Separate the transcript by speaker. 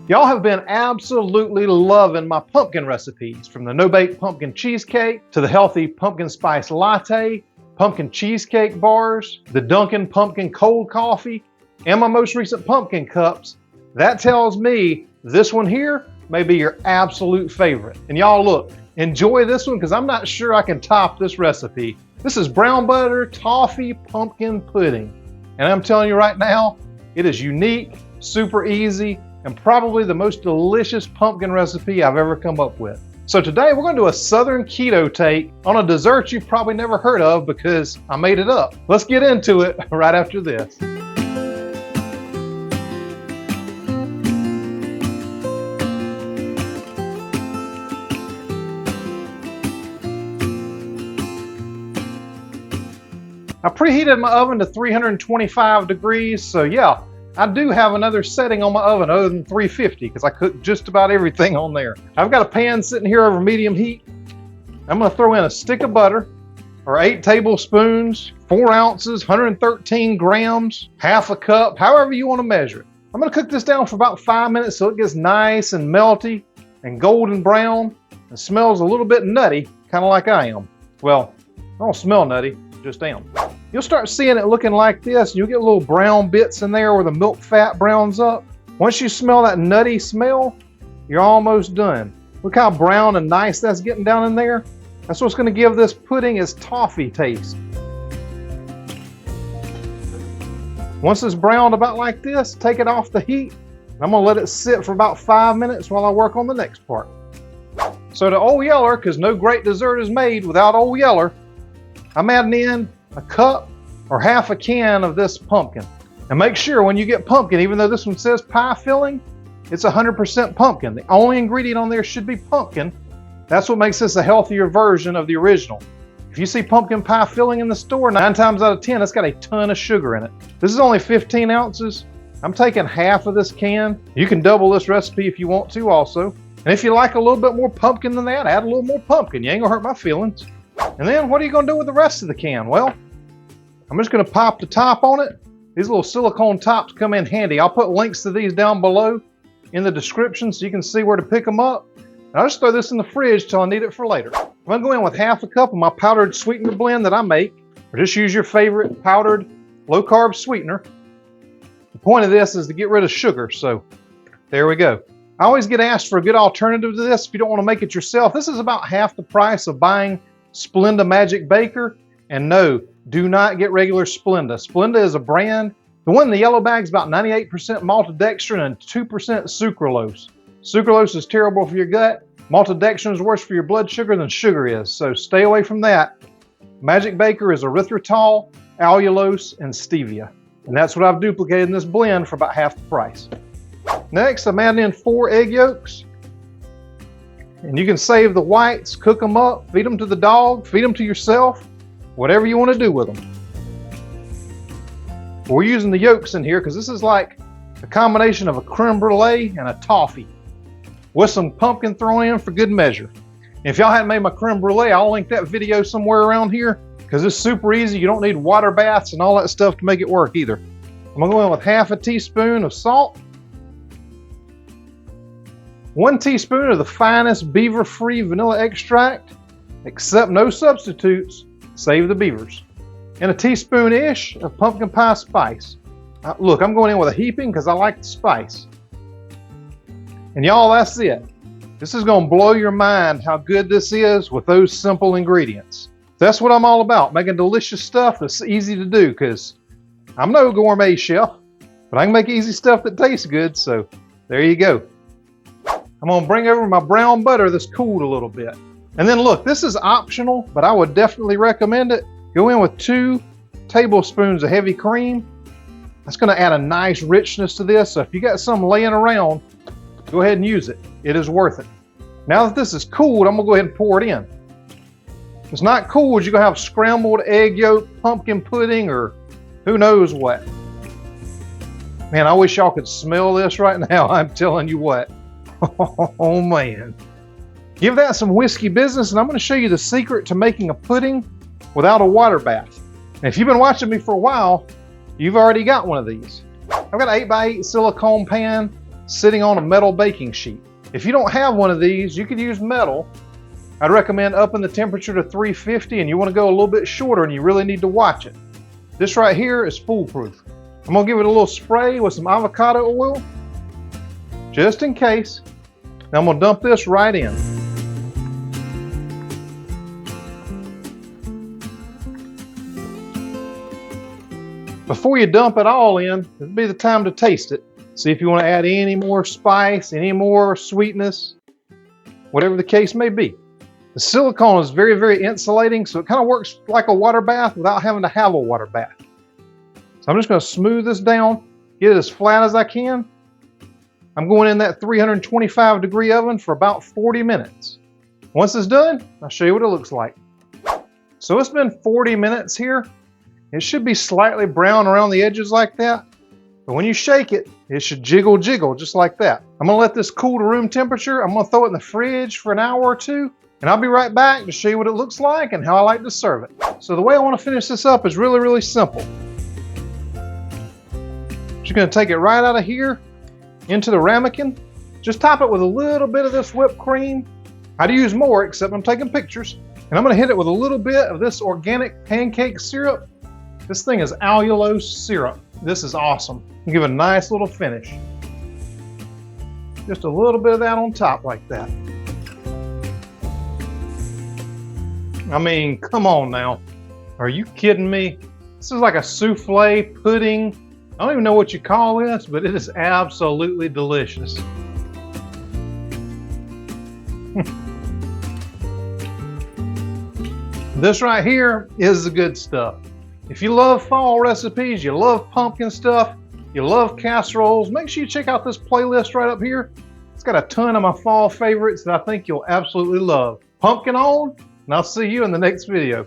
Speaker 1: Y'all have been absolutely loving my pumpkin recipes, from the no-bake pumpkin cheesecake to the healthy pumpkin spice latte, pumpkin cheesecake bars, the Dunkin' pumpkin cold coffee, and my most recent pumpkin cups. That tells me this one here may be your absolute favorite. And y'all look, enjoy this one because I'm not sure I can top this recipe. This is brown butter toffee pumpkin pudding. And I'm telling you right now, it is unique, super easy, and probably the most delicious pumpkin recipe I've ever come up with. So today we're going to do a Southern keto take on a dessert you've probably never heard of because I made it up. Let's get into it right after this. I preheated my oven to 325 degrees, so yeah, I do have another setting on my oven other than 350 because I cook just about everything on there. I've got a pan sitting here over medium heat. I'm going to throw in a stick of butter, or 8 tablespoons, 4 ounces, 113 grams, half a cup, however you want to measure it. I'm going to cook this down for about 5 minutes so it gets nice and melty and golden brown and smells a little bit nutty, kind of like I am. Well, I don't smell nutty, just am. You'll start seeing it looking like this. You'll get little brown bits in there where the milk fat browns up. Once you smell that nutty smell, you're almost done. Look how brown and nice that's getting down in there. That's what's going to give this pudding its toffee taste. Once it's browned about like this, take it off the heat. I'm going to let it sit for about 5 minutes while I work on the next part. So to Old Yeller, because no great dessert is made without Old Yeller, I'm adding in a cup or half a can of this pumpkin. And make sure when you get pumpkin, even though this one says pie filling, it's 100% pumpkin. The only ingredient on there should be pumpkin. That's what makes this a healthier version of the original. If you see pumpkin pie filling in the store, 9 times out of 10, it's got a ton of sugar in it. This is only 15 ounces. I'm taking half of this can. You can double this recipe if you want to also. And if you like a little bit more pumpkin than that, add a little more pumpkin. You ain't gonna hurt my feelings. And then what are you going to do with the rest of the can? Well, I'm just going to pop the top on it. These little silicone tops come in handy. I'll put links to these down below in the description so you can see where to pick them up. And I'll just throw this in the fridge till I need it for later. I'm going to go in with half a cup of my powdered sweetener blend that I make. Or just use your favorite powdered low-carb sweetener. The point of this is to get rid of sugar, so there we go. I always get asked for a good alternative to this if you don't want to make it yourself. This is about half the price of buying Splenda Magic Baker. And no, do not get regular Splenda. Splenda is a brand. The one in the yellow bag is about 98% maltodextrin and 2% sucralose. Sucralose is terrible for your gut. Maltodextrin is worse for your blood sugar than sugar is, so stay away from that. Magic Baker is erythritol, allulose, and stevia. And that's what I've duplicated in this blend for about half the price. Next, I'm adding in 4 egg yolks. And you can save the whites, cook them up, feed them to the dog, feed them to yourself, whatever you want to do with them. We're using the yolks in here because this is like a combination of a creme brulee and a toffee with some pumpkin thrown in for good measure. And if y'all hadn't made my creme brulee, I'll link that video somewhere around here because it's super easy. You don't need water baths and all that stuff to make it work either. I'm going to go in with half a teaspoon of salt. 1 teaspoon of the finest beaver-free vanilla extract, except no substitutes, save the beavers. And a teaspoon-ish of pumpkin pie spice. Look, I'm going in with a heaping because I like the spice. And y'all, that's it. This is going to blow your mind how good this is with those simple ingredients. That's what I'm all about, making delicious stuff that's easy to do because I'm no gourmet chef, but I can make easy stuff that tastes good, so there you go. I'm going to bring over my brown butter that's cooled a little bit. And then look, this is optional, but I would definitely recommend it. Go in with 2 tablespoons of heavy cream. That's going to add a nice richness to this. So if you got some laying around, go ahead and use it. It is worth it. Now that this is cooled, I'm going to go ahead and pour it in. If it's not cooled, you're going to have scrambled egg yolk, pumpkin pudding, or who knows what. Man, I wish y'all could smell this right now. I'm telling you what. Oh man. Give that some whiskey business, and I'm going to show you the secret to making a pudding without a water bath. And if you've been watching me for a while, you've already got one of these. I've got an 8x8 silicone pan sitting on a metal baking sheet. If you don't have one of these, you could use metal. I'd recommend upping the temperature to 350, and you want to go a little bit shorter and you really need to watch it. This right here is foolproof. I'm gonna give it a little spray with some avocado oil, just in case. Now I'm gonna dump this right in. Before you dump it all in, it'd be the time to taste it. See if you want to add any more spice, any more sweetness, whatever the case may be. The silicone is very, very insulating, so it kind of works like a water bath without having to have a water bath. So I'm just going to smooth this down, get it as flat as I can. I'm going in that 325-degree oven for about 40 minutes. Once it's done, I'll show you what it looks like. So it's been 40 minutes here. It should be slightly brown around the edges like that. But when you shake it, it should jiggle just like that. I'm gonna let this cool to room temperature. I'm gonna throw it in the fridge for an hour or two, and I'll be right back to show you what it looks like and how I like to serve it. So the way I wanna finish this up is really, really simple. Just gonna take it right out of here into the ramekin. Just top it with a little bit of this whipped cream. I'd use more, except I'm taking pictures. And I'm gonna hit it with a little bit of this organic pancake syrup. This thing is allulose syrup. This is awesome. Give it a nice little finish. Just a little bit of that on top like that. I mean, come on now. Are you kidding me? This is like a souffle pudding. I don't even know what you call this, but it is absolutely delicious. This right here is the good stuff. If you love fall recipes, you love pumpkin stuff, you love casseroles, make sure you check out this playlist right up here. It's got a ton of my fall favorites that I think you'll absolutely love. Pumpkin on, and I'll see you in the next video.